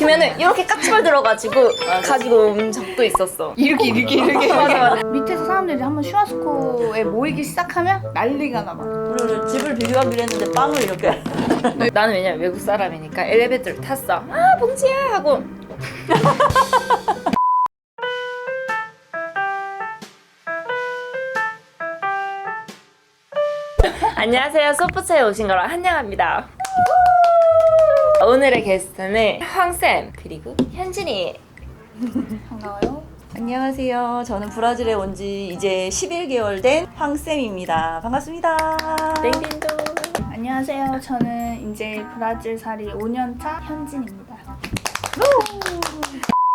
그러면은 이렇게 까치발 들어가지고 가지고 온 적도 있었어. 이렇게 맞아. 밑에서 사람들이 한번 슈아스코에 모이기 시작하면 난리가 나봐. 우리는 집을 비교하기로 했는데 빵을 이렇게. 나는 왜냐면 외국 사람이니까 엘리베이터를 탔어. 아 봉지야 하고. 안녕하세요. 소프트에 오신 거라 환영합니다. 오늘의 게스트는 황쌤 그리고 현진이. 반가워요. 안녕하세요. 저는 브라질에 온 지 이제 11개월 된 황쌤입니다. 반갑습니다. 땡땡도. 안녕하세요. 저는 이제 브라질 살이 5년차 현진입니다.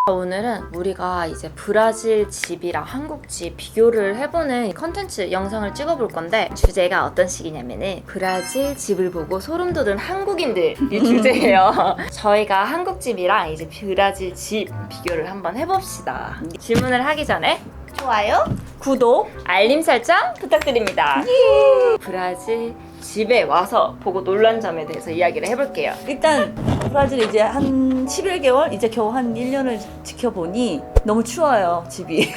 오늘은 우리가 이제 브라질 집이랑 한국 집 비교를 해보는 컨텐츠 영상을 찍어볼 건데 주제가 어떤 식이냐면은 브라질 집을 보고 소름 돋은 한국인들이 주제예요. 저희가 한국 집이랑 이제 브라질 집 비교를 한번 해봅시다. 질문을 하기 전에 좋아요. 구독. 알림 설정 부탁드립니다. 브라질 집에 와서 보고 놀란 점에 대해서 이야기를 해볼게요. 일단 브라질 이제 한 11개월? 이제 겨우 한 1년을 지켜보니 너무 추워요, 집이.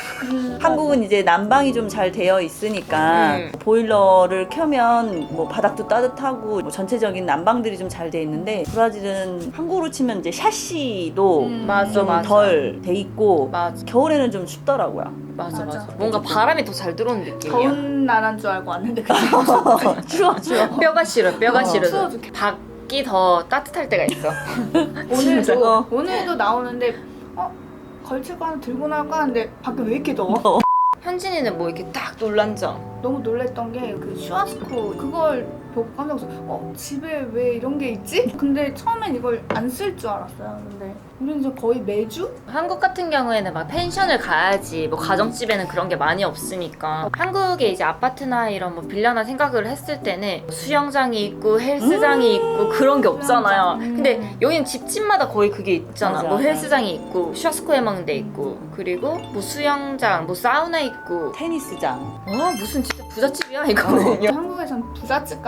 한국은 이제 난방이 좀 잘 되어 있으니까 보일러를 켜면 뭐 바닥도 따뜻하고 뭐 전체적인 난방들이 좀 잘 돼 있는데 브라질은 한국으로 치면 이제 샤시도 맞아, 좀 맞아. 덜 돼 있고 맞아. 겨울에는 좀 춥더라고요. 맞아. 맞아. 뭔가 바람이 더 잘 들어오는 느낌이야. 더운 나라인 줄 알고 왔는데 그냥 추워. 뼈가 싫어. 추워 죽겠다. 밖이 더 따뜻할 때가 있어. 오늘도 나오는데 걸칠 거 하나 들고 나올까 하는데 밖에 왜 이렇게 더워? 현진이는 뭐 이렇게 딱 놀란 점. 너무 놀랬던 게 그 슈아스코 그걸 보고 깜짝 놀랐어. 집에 왜 이런 게 있지? 근데 처음엔 이걸 안 쓸 줄 알았어요. 근데 우리는 이제 거의 매주? 한국 같은 경우에는 막 펜션을 가야지 뭐 가정집에는 그런 게 많이 없으니까 한국에 이제 아파트나 이런 뭐 빌라나 생각을 했을 때는 수영장이 있고 헬스장이 있고 그런 게 없잖아요. 근데 여기는 집집마다 거의 그게 있잖아. 맞아. 뭐 헬스장이 있고 슈아스코에 먹는 데 있고 그리고 뭐 수영장, 뭐 사우나 있고. 테니스장. 무슨 진짜 부잣집이야 이거는요. 한국에선 부잣집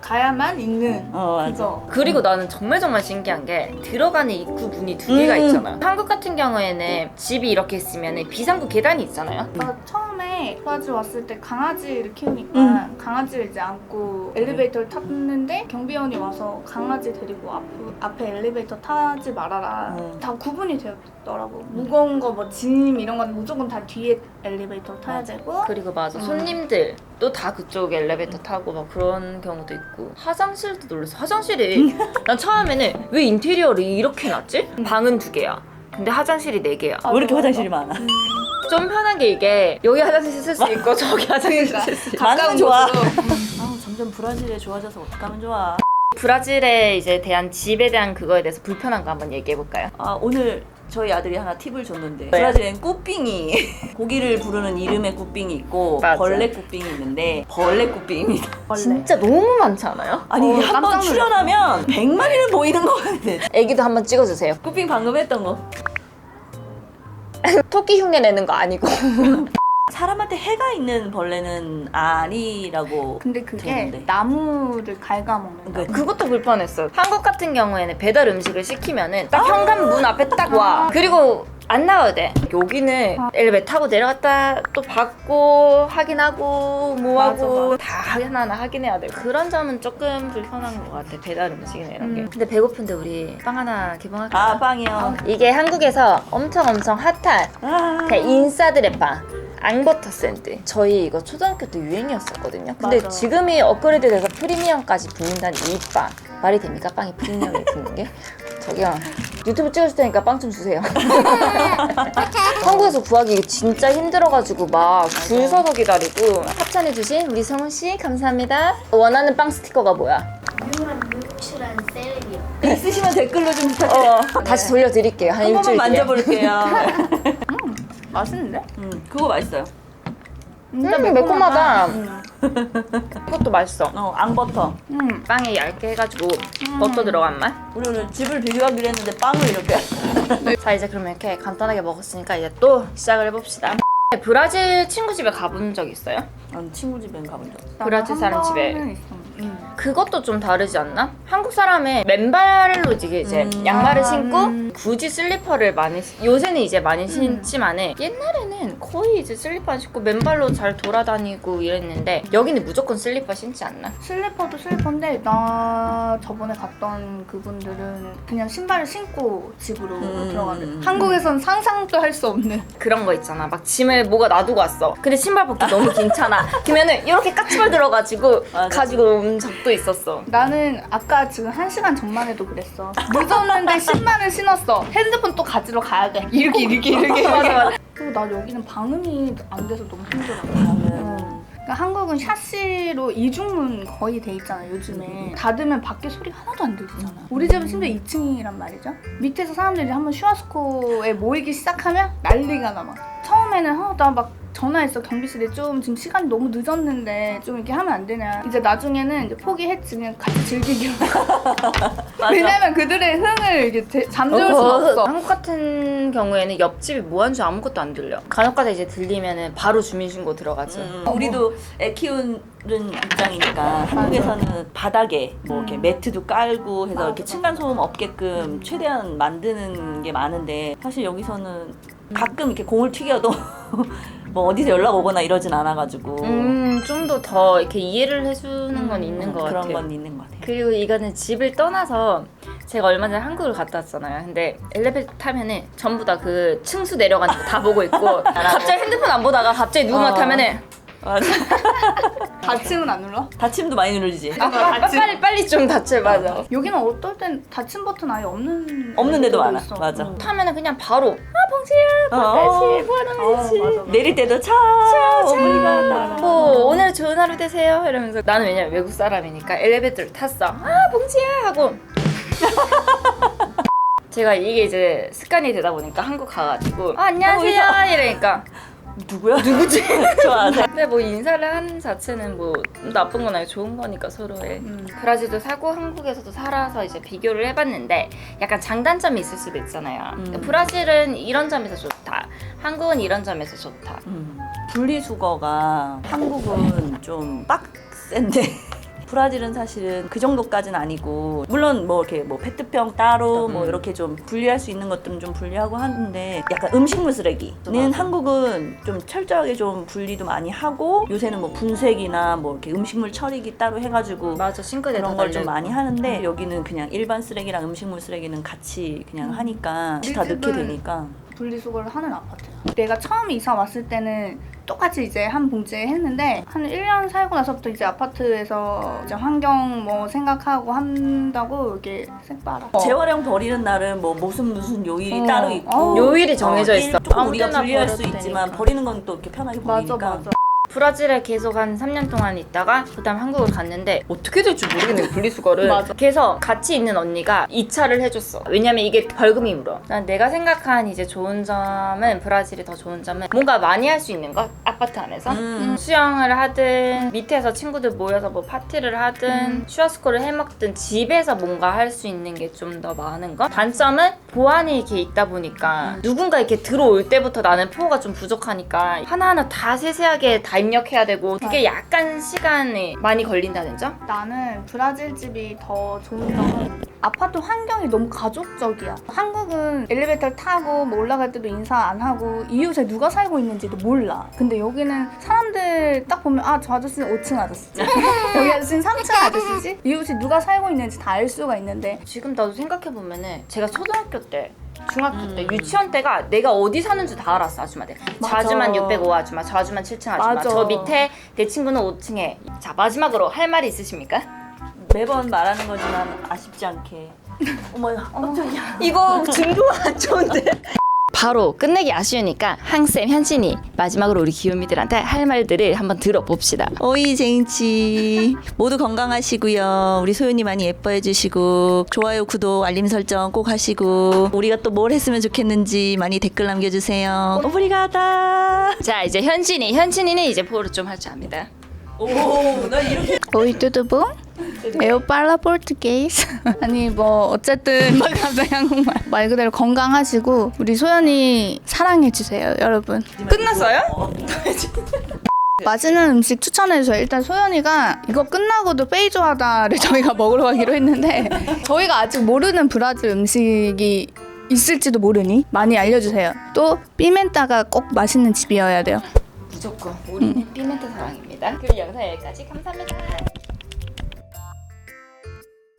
가야만 있는 맞아. 그거. 그리고 나는 정말 신기한 게 들어가는 입구 문이 두 개가 있잖아요. 한국 같은 경우에는 집이 이렇게 있으면 비상구 계단이 있잖아요. 나 처음에 브라질 왔을 때 강아지를 키우니까 강아지를 이제 안고 엘리베이터를 탔는데 경비원이 와서 강아지 데리고 앞에 엘리베이터 타지 말아라. 다 구분이 되었더라고. 무거운 거 뭐 짐 이런 건 무조건 다 뒤에 엘리베이터 타야 되고. 그리고 맞아 손님들도 다 그쪽 엘리베이터 타고 막 그런 경우도 있고 화장실도 놀랐어. 화장실이 난 처음에는 왜 인테리어를 이렇게 놨지? 방은 2개야. 근데 화장실이 4개야. 왜 이렇게 화장실이 많아? 좀 편한 게 이게 여기 화장실 쓸 수 있고 저기 화장실 쓸 수 있고 많으면 좋아. 곳으로. 점점 브라질에 좋아져서 어떡하면 좋아. 브라질에 이제 대한 집에 대한 그거에 대해서 불편한 거 한번 얘기해 볼까요? 오늘 저희 아들이 하나 팁을 줬는데 네. 브라질엔 꾸삥이 고기를 부르는 이름의 꾸삥이 있고 맞아. 벌레 꾸삥이 있는데 벌레 꾸삥입니다. 진짜 너무 많지 않아요? 아니 이게 한 번 깜짝 놀랐어. 출연하면 100마리는 보이는 거 같은데. 애기도 한번 찍어주세요. 꾸삥 방금 했던 거. 토끼 흉내 내는 거 아니고. 사람한테 해가 있는 벌레는 아니라고 근데 그게 들었는데. 나무를 갉아먹는 거. 그것도 불편했어요. 한국 같은 경우에는 배달 음식을 시키면은 딱 현관 문 앞에 딱 와. 그리고 안 나와야 돼. 여기는 엘리베이터 타고 내려갔다 또 받고 확인하고 뭐하고 다 하나하나 확인해야 돼. 그런 점은 조금 불편한 것 같아. 배달 음식이나 이런 게. 근데 배고픈데 우리 빵 하나 개봉할까요? 빵이요. 이게 한국에서 엄청 핫한 그 인싸들의 빵. 앙버터 샌드. 저희 이거 초등학교 때 유행이었었거든요. 근데 맞아. 지금이 업그레이드 돼서 프리미엄까지 붙는다는 이 빵. 말이 됩니까? 빵이 프리미엄에 붙는 게? 저기요. 유튜브 찍어줄 테니까 빵 좀 주세요. 한국에서 구하기 이게 진짜 힘들어가지고 막 줄 서서 기다리고. 합찬해주신 우리 성훈씨 감사합니다. 원하는 빵 스티커가 뭐야? 유명한 물출한 셀리요. 있으시면 댓글로 좀 부탁드려요. 다시 돌려드릴게요. 한 한 번만 일주일 뒤에. 만져볼게요. 맛있는데? 그거 맛있어요. 진짜 매콤하다. 음. 이것도 맛있어. 앙버터. 빵에 얇게 해가지고 버터 들어간 맛. 우리 오늘 집을 비교하기로 했는데 빵을 이렇게. 자 이제 그러면 이렇게 간단하게 먹었으니까 이제 또 시작을 해봅시다. 브라질 친구 집에 가본 적 있어요? 친구 집엔 가본 적. 브라질 사람 집에. 한 번은 있어. 그것도 좀 다르지 않나? 한국 사람의 맨발로 이제 양말을 신고 굳이 슬리퍼를 많이 요새는 이제 많이 신지만은 옛날에는 거의 이제 슬리퍼 안 신고 맨발로 잘 돌아다니고 이랬는데 여기는 무조건 슬리퍼 신지 않나? 슬리퍼도 슬리퍼인데 나 저번에 갔던 그분들은 그냥 신발을 신고 집으로 들어가는. 한국에선 상상도 할 수 없는. 그런 거 있잖아. 막 짐을 뭐가 놔두고 왔어. 근데 신발 벗기 너무 괜찮아. 그러면은 이렇게 까치발 들어가지고 가지고 온 적도 있었어. 나는 아까 지금 1시간 전만 해도 그랬어. 늦었는데 신발을 신었어. 핸드폰 또 가지러 가야 돼. 이렇게. 맞아. 그리고 나 여기는 방음이 안 돼서 너무 힘들어. 그러니까 한국은 샤시로 이중문 거의 돼 있잖아 요즘에. 닫으면 밖에 소리가 하나도 안 들리잖아. 우리 집은 심지어 2층이란 말이죠. 밑에서 사람들이 한번 슈아스코에 모이기 시작하면 난리가 나 막. 처음에는 나 막 전화했어 경비실에. 좀 지금 시간이 너무 늦었는데 좀 이렇게 하면 안 되냐. 이제 나중에는 이제 포기했지. 그냥 같이 즐기기로. 왜냐면 그들의 흥을 이게 잠재울 수가 없어. 한국 같은 경우에는 옆집이 뭐 하는지 아무것도 안 들려. 간혹가다 이제 들리면은 바로 주민신고 들어가지. 우리도 애 키우는 입장이니까 한국에서는 바닥에 뭐 이렇게 매트도 깔고 해서 이렇게 층간소음 없게끔 최대한 만드는 게 많은데 사실 여기서는 가끔 이렇게 공을 튀겨도 뭐 어디서 연락 오거나 이러진 않아가지고 좀 더 이렇게 이해를 해주는 건 있는 것 같아요. 그런 건 있는 것 같아요. 그리고 이거는 집을 떠나서 제가 얼마 전에 한국을 갔다 왔잖아요. 근데 엘리베이터 타면은 전부 다 그 층수 내려가는 거 다 보고 있고 갑자기 핸드폰 안 보다가 갑자기 누군가 타면은 맞아. 닫힘은 안 눌러? 닫힘도 많이 누르지. 빨리 좀 닫혀. 맞아. 여기는 어떨 땐 닫힘 버튼 아예 없는 데도 많아. 있어. 맞아. 타면은 그냥 바로 봉지야 뭐하는 거지 맞아. 내릴 때도 차 어머니가 뭐 오늘 좋은 하루 되세요 이러면서 나는 왜냐면 외국 사람이니까 엘리베이터를 탔어. 봉지야 하고 제가 이게 이제 습관이 되다 보니까 한국 가가지고 안녕하세요 이러니까 누구야? 누구지? 좋아하세요. 근데 뭐 인사를 하는 자체는 뭐 나쁜 건 아니고 좋은 거니까 서로의. 브라질도 사고 한국에서도 살아서 이제 비교를 해봤는데 약간 장단점이 있을 수도 있잖아요. 브라질은 이런 점에서 좋다. 한국은 이런 점에서 좋다. 분리수거가 한국은 좀 빡센데 브라질은 사실은 그 정도까지는 아니고 물론 뭐 이렇게 뭐 페트병 따로 뭐 이렇게 좀 분리할 수 있는 것들은 좀 분리하고 하는데 약간 음식물 쓰레기는 한국은 좀 철저하게 좀 분리도 많이 하고 요새는 뭐 분쇄기나 뭐 이렇게 음식물 처리기 따로 해가지고 맞아 싱크대 그런 걸 좀 많이 하는데 여기는 그냥 일반 쓰레기랑 음식물 쓰레기는 같이 그냥 하니까 우리 다 넣게 집은 되니까 분리수거를 하는 아파트야. 내가 처음 이사 왔을 때는 똑같이 이제 한 봉지에 했는데 한 1년 살고 나서부터 이제 아파트에서 이제 환경 뭐 생각하고 한다고 이렇게 색깔아. 재활용 버리는 날은 뭐 무슨 요일이 따로 있고 요일이 정해져 있어. 조금 우리가 아무데나 분리할 수 버려도 있지만 되니까. 버리는 건 또 이렇게 편하게 버리니까 맞아. 브라질에 계속 한 3년 동안 있다가 그다음 한국을 갔는데 어떻게 될지 모르겠는 거야, 분리수거를. 맞아. 그래서 같이 있는 언니가 2차를 해줬어. 왜냐면 이게 벌금이 물어. 난 내가 생각한 이제 좋은 점은 브라질이 더 좋은 점은 뭔가 많이 할 수 있는 것 아파트 안에서 수영을 하든 밑에서 친구들 모여서 뭐 파티를 하든 슈아스코를 해먹든 집에서 뭔가 할 수 있는 게 좀 더 많은 것. 단점은 보안이 이렇게 있다 보니까 누군가 이렇게 들어올 때부터 나는 포가 좀 부족하니까 하나하나 다 세세하게 다 입력해야 되고 그게 약간 시간이 많이 걸린다는 점? 나는 브라질 집이 더 좋은 점은 아파트 환경이 너무 가족적이야. 한국은 엘리베이터를 타고 뭐 올라갈 때도 인사 안 하고 이웃에 누가 살고 있는지도 몰라. 근데 여기는 사람들 딱 보면 저 아저씨는 5층 아저씨지. 여기 아저씨는 3층 아저씨지. 이웃이 누가 살고 있는지 다 알 수가 있는데 지금 나도 생각해보면은 제가 초등학교 때 중학교 때 유치원 때가 내가 어디 사는지 다 알았어 아줌마들. 저 맞아. 아줌마는 605 아줌마, 저 아줌마는 7층 아줌마, 맞아. 저 밑에 내 친구는 5층에. 자 마지막으로 할 말이 있으십니까? 매번 말하는 거지만 아쉽지 않게 어머야 깜짝이야 이거 증거가 안 좋은데. 바로 끝내기 아쉬우니까 항쌤, 현진이 마지막으로 우리 귀요미들한테 할 말들을 한번 들어봅시다. 오이 쟁치 모두 건강하시고요. 우리 소연이 많이 예뻐해 주시고 좋아요, 구독, 알림 설정 꼭 하시고 우리가 또 뭘 했으면 좋겠는지 많이 댓글 남겨주세요. 오브리가다. 자 이제 현진이는 이제 포를 좀 할 줄 압니다. 오나 이렇게 Oi, tudo bom? Eu falo português. 아니 뭐 어쨌든 막 갑자기 한국말. 말 그대로 건강하시고 우리 소연이 사랑해 주세요, 여러분. 끝났어요? 맛있는 음식 추천해주세요. 일단 소연이가 이거 끝나고도 페이조하다를 저희가 먹으러 가기로 했는데 저희가 아직 모르는 브라질 음식이 있을지도 모르니 많이 알려주세요. 또 피멘타가 꼭 맛있는 집이어야 돼요. 무조건 우리는 피멘타 사랑입니다. 그리고 영상 여기까지 감사합니다.